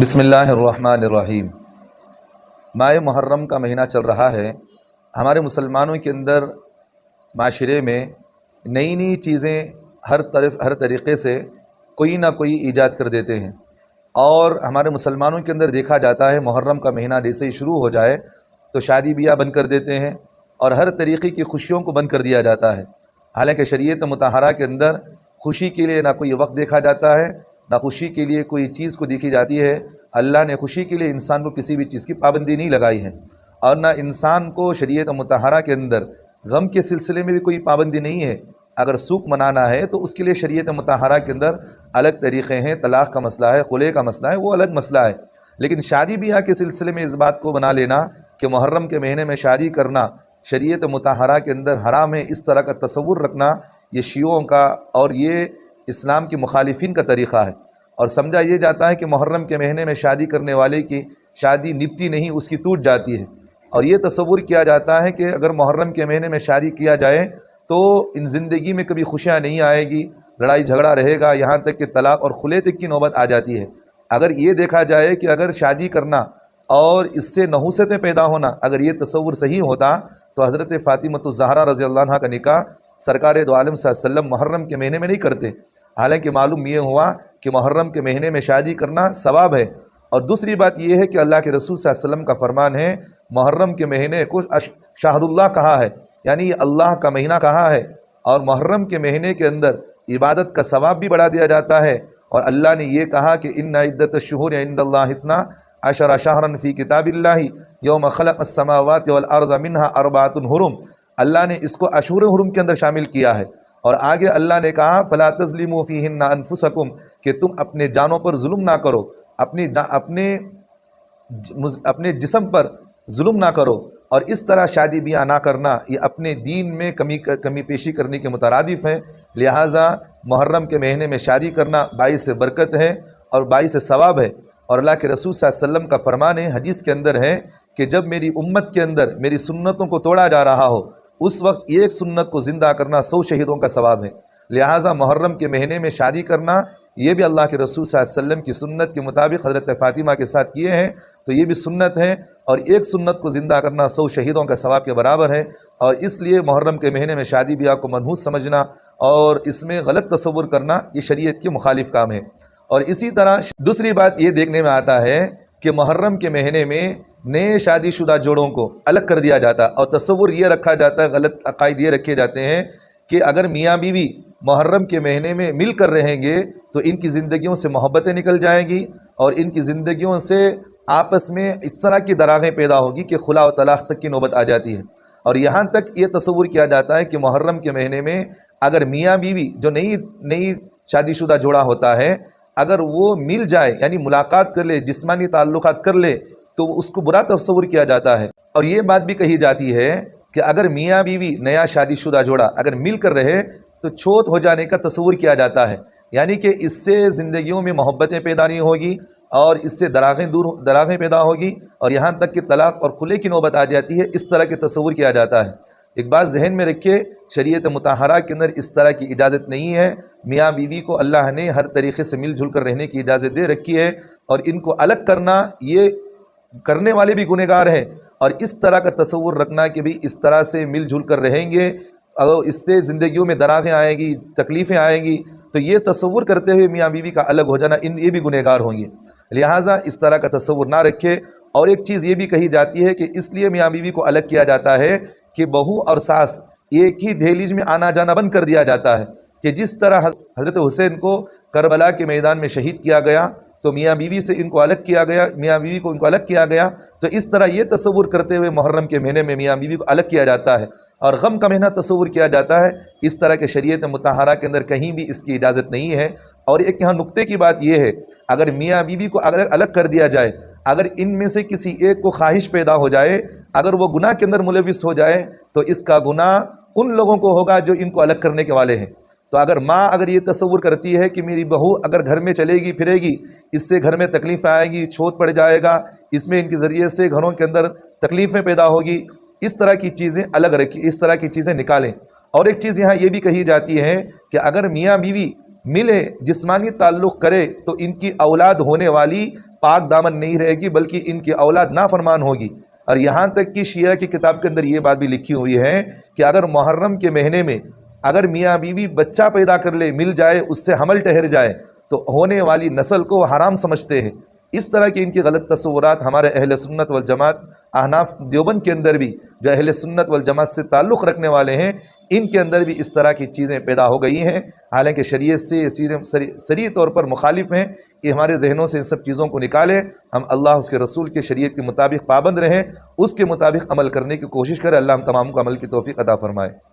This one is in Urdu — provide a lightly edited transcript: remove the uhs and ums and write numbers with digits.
بسم اللہ الرحمن الرحیم۔ ماہ محرم کا مہینہ چل رہا ہے۔ ہمارے مسلمانوں کے اندر معاشرے میں نئی نئی چیزیں ہر طریقے سے کوئی نہ کوئی ایجاد کر دیتے ہیں، اور ہمارے مسلمانوں کے اندر دیکھا جاتا ہے محرم کا مہینہ جیسے ہی شروع ہو جائے تو شادی بیاہ بند کر دیتے ہیں اور ہر طریقے کی خوشیوں کو بند کر دیا جاتا ہے۔ حالانکہ شریعت مطہرہ کے اندر خوشی کے لیے نہ کوئی وقت دیکھا جاتا ہے، نہ خوشی کے لیے کوئی چیز کو دیکھی جاتی ہے۔ اللہ نے خوشی کے لیے انسان کو کسی بھی چیز کی پابندی نہیں لگائی ہے، اور نہ انسان کو شریعت مطہرہ کے اندر غم کے سلسلے میں بھی کوئی پابندی نہیں ہے۔ اگر سوگ منانا ہے تو اس کے لیے شریعت مطہرہ کے اندر الگ طریقے ہیں، طلاق کا مسئلہ ہے، خلع کا مسئلہ ہے، وہ الگ مسئلہ ہے۔ لیکن شادی بیاہ کے سلسلے میں اس بات کو بنا لینا کہ محرم کے مہینے میں شادی کرنا شریعت مطہرہ کے اندر حرام ہے، اس طرح کا تصور رکھنا یہ شیعوں کا اور یہ اسلام کے مخالفین کا طریقہ ہے۔ اور سمجھا یہ جاتا ہے کہ محرم کے مہینے میں شادی کرنے والے کی شادی نبھتی نہیں، اس کی ٹوٹ جاتی ہے، اور یہ تصور کیا جاتا ہے کہ اگر محرم کے مہینے میں شادی کیا جائے تو ان زندگی میں کبھی خوشیاں نہیں آئے گی، لڑائی جھگڑا رہے گا، یہاں تک کہ طلاق اور خلع تک کی نوبت آ جاتی ہے۔ اگر یہ دیکھا جائے کہ اگر شادی کرنا اور اس سے نحوستیں پیدا ہونا اگر یہ تصور صحیح ہوتا تو حضرت فاطمۃ الزہرا رضی اللہ عنہا کا نکاح سرکار دو عالم صلی اللہ علیہ وسلم محرم کے مہینے میں نہیں کرتے۔ حالانکہ معلوم یہ ہوا کہ محرم کے مہینے میں شادی کرنا ثواب ہے، اور دوسری بات یہ ہے کہ اللہ کے رسول صلی اللہ علیہ وسلم کا فرمان ہے محرم کے مہینے کو شہر اللہ کہا ہے، یعنی یہ اللہ کا مہینہ کہا ہے، اور محرم کے مہینے کے اندر عبادت کا ثواب بھی بڑھا دیا جاتا ہے۔ اور اللہ نے یہ کہا کہ ان عدت الشہور عند اللہ 12 شہرا فی کتاب اللہ یوم خلق السماوات والارض منہا 4 حرم۔ اللہ نے اس کو اشہر حرم کے اندر شامل کیا ہے، اور آگے اللہ نے کہا فلا تظلموا فیہن انفسکم، کہ تم اپنے جانوں پر ظلم نہ کرو، اپنے جسم پر ظلم نہ کرو، اور اس طرح شادی بیاہ نہ کرنا یہ اپنے دین میں کمی پیشی کرنے کے مترادف ہے۔ لہٰذا محرم کے مہینے میں شادی کرنا باعث برکت ہے اور باعث ثواب ہے، اور اللہ کے رسول صلی اللہ علیہ وسلم کا فرمان ہے، حدیث کے اندر ہے کہ جب میری امت کے اندر میری سنتوں کو توڑا جا رہا ہو اس وقت ایک سنت کو زندہ کرنا 100 شہیدوں کا ثواب ہے۔ لہٰذا محرم کے مہینے میں شادی کرنا یہ بھی اللہ کے رسول صلی اللہ علیہ وسلم کی سنت کے مطابق حضرت فاطمہ کے ساتھ کیے ہیں تو یہ بھی سنت ہے، اور ایک سنت کو زندہ کرنا 100 شہیدوں کا ثواب کے برابر ہے۔ اور اس لیے محرم کے مہینے میں شادی بیاہ کو منحوس سمجھنا اور اس میں غلط تصور کرنا یہ شریعت کے مخالف کام ہے۔ اور اسی طرح دوسری بات یہ دیکھنے میں آتا ہے کہ محرم کے مہینے میں نئے شادی شدہ جوڑوں کو الگ کر دیا جاتا ہے، اور تصور یہ رکھا جاتا ہے، غلط عقائد یہ رکھے جاتے ہیں کہ اگر میاں بیوی محرم کے مہینے میں مل کر رہیں گے تو ان کی زندگیوں سے محبتیں نکل جائیں گی، اور ان کی زندگیوں سے آپس میں اس طرح کی دراغیں پیدا ہوگی کہ خلا و طلاق تک کی نوبت آ جاتی ہے۔ اور یہاں تک یہ تصور کیا جاتا ہے کہ محرم کے مہینے میں اگر میاں بیوی جو نئی شادی شدہ جوڑا ہوتا ہے اگر وہ مل جائے، یعنی ملاقات کر لے، جسمانی تعلقات کر لے، تو اس کو برا تصور کیا جاتا ہے۔ اور یہ بات بھی کہی جاتی ہے کہ اگر میاں بیوی نیا شادی شدہ جوڑا اگر مل کر رہے تو چھوت ہو جانے کا تصور کیا جاتا ہے، یعنی کہ اس سے زندگیوں میں محبتیں پیدا نہیں ہوگی اور اس سے دراغیں پیدا ہوگی، اور یہاں تک کہ طلاق اور خلع کی نوبت آ جاتی ہے، اس طرح کے تصور کیا جاتا ہے۔ ایک بات ذہن میں رکھیے، شریعت مطہرہ کے اندر اس طرح کی اجازت نہیں ہے۔ میاں بیوی کو اللہ نے ہر طریقے سے مل جل کر رہنے کی اجازت دے رکھی ہے، اور ان کو الگ کرنا یہ کرنے والے بھی گنہگار ہیں، اور اس طرح کا تصور رکھنا کہ بھی اس طرح سے مل جل کر رہیں گے اور اس سے زندگیوں میں دراغیں آئیں گی، تکلیفیں آئیں گی، تو یہ تصور کرتے ہوئے میاں بیوی کا الگ ہو جانا یہ بھی گنہگار ہوں گے۔ لہٰذا اس طرح کا تصور نہ رکھے۔ اور ایک چیز یہ بھی کہی جاتی ہے کہ اس لیے میاں بیوی کو الگ کیا جاتا ہے کہ بہو اور ساس ایک ہی دہلیز میں آنا جانا بند کر دیا جاتا ہے، کہ جس طرح حضرت حسین کو کربلا کے میدان میں شہید کیا گیا تو میاں بیوی سے ان کو الگ کیا گیا، میاں بیوی کو ان کو الگ کیا گیا، تو اس طرح یہ تصور کرتے ہوئے محرم کے مہینے میں میاں بیوی کو الگ کیا جاتا ہے اور غم کا مہینہ تصور کیا جاتا ہے۔ اس طرح کے شریعت مطہرہ کے اندر کہیں بھی اس کی اجازت نہیں ہے۔ اور ایک یہاں نقطے کی بات یہ ہے، اگر میاں بیوی کو الگ کر دیا جائے، اگر ان میں سے کسی ایک کو خواہش پیدا ہو جائے، اگر وہ گناہ کے اندر ملوث ہو جائے تو اس کا گناہ ان لوگوں کو ہوگا جو ان کو الگ کرنے کے والے ہیں۔ تو اگر ماں اگر یہ تصور کرتی ہے کہ میری بہو اگر گھر میں چلے گی پھرے گی، اس سے گھر میں تکلیف آئے گی، چھوت پڑ جائے گا، اس میں ان کے ذریعے سے گھروں کے اندر تکلیفیں پیدا ہوگی، اس طرح کی چیزیں الگ رکھی، اس طرح کی چیزیں نکالیں۔ اور ایک چیز یہاں یہ بھی کہی جاتی ہے کہ اگر میاں بیوی ملے، جسمانی تعلق کرے، تو ان کی اولاد ہونے والی پاک دامن نہیں رہے گی بلکہ ان کی اولاد نافرمان ہوگی۔ اور یہاں تک کہ شیعہ کی کتاب کے اندر یہ بات بھی لکھی ہوئی ہے کہ اگر محرم کے مہینے میں اگر میاں بیوی بچہ پیدا کر لے، مل جائے، اس سے حمل ٹھہر جائے تو ہونے والی نسل کو حرام سمجھتے ہیں۔ اس طرح کے ان کی غلط تصورات ہمارے اہل سنت والجماعت احناف دیوبند کے اندر بھی، جو اہل سنت والجماعت سے تعلق رکھنے والے ہیں، ان کے اندر بھی اس طرح کی چیزیں پیدا ہو گئی ہیں، حالانکہ شریعت سے یہ صریح طور پر مخالف ہیں۔ یہ ہمارے ذہنوں سے ان سب چیزوں کو نکالیں، ہم اللہ اس کے رسول کے شریعت کے مطابق پابند رہیں، اس کے مطابق عمل کرنے کی کوشش کریں۔ اللہ ہم تمام کو عمل کی توفیق عطا فرمائے۔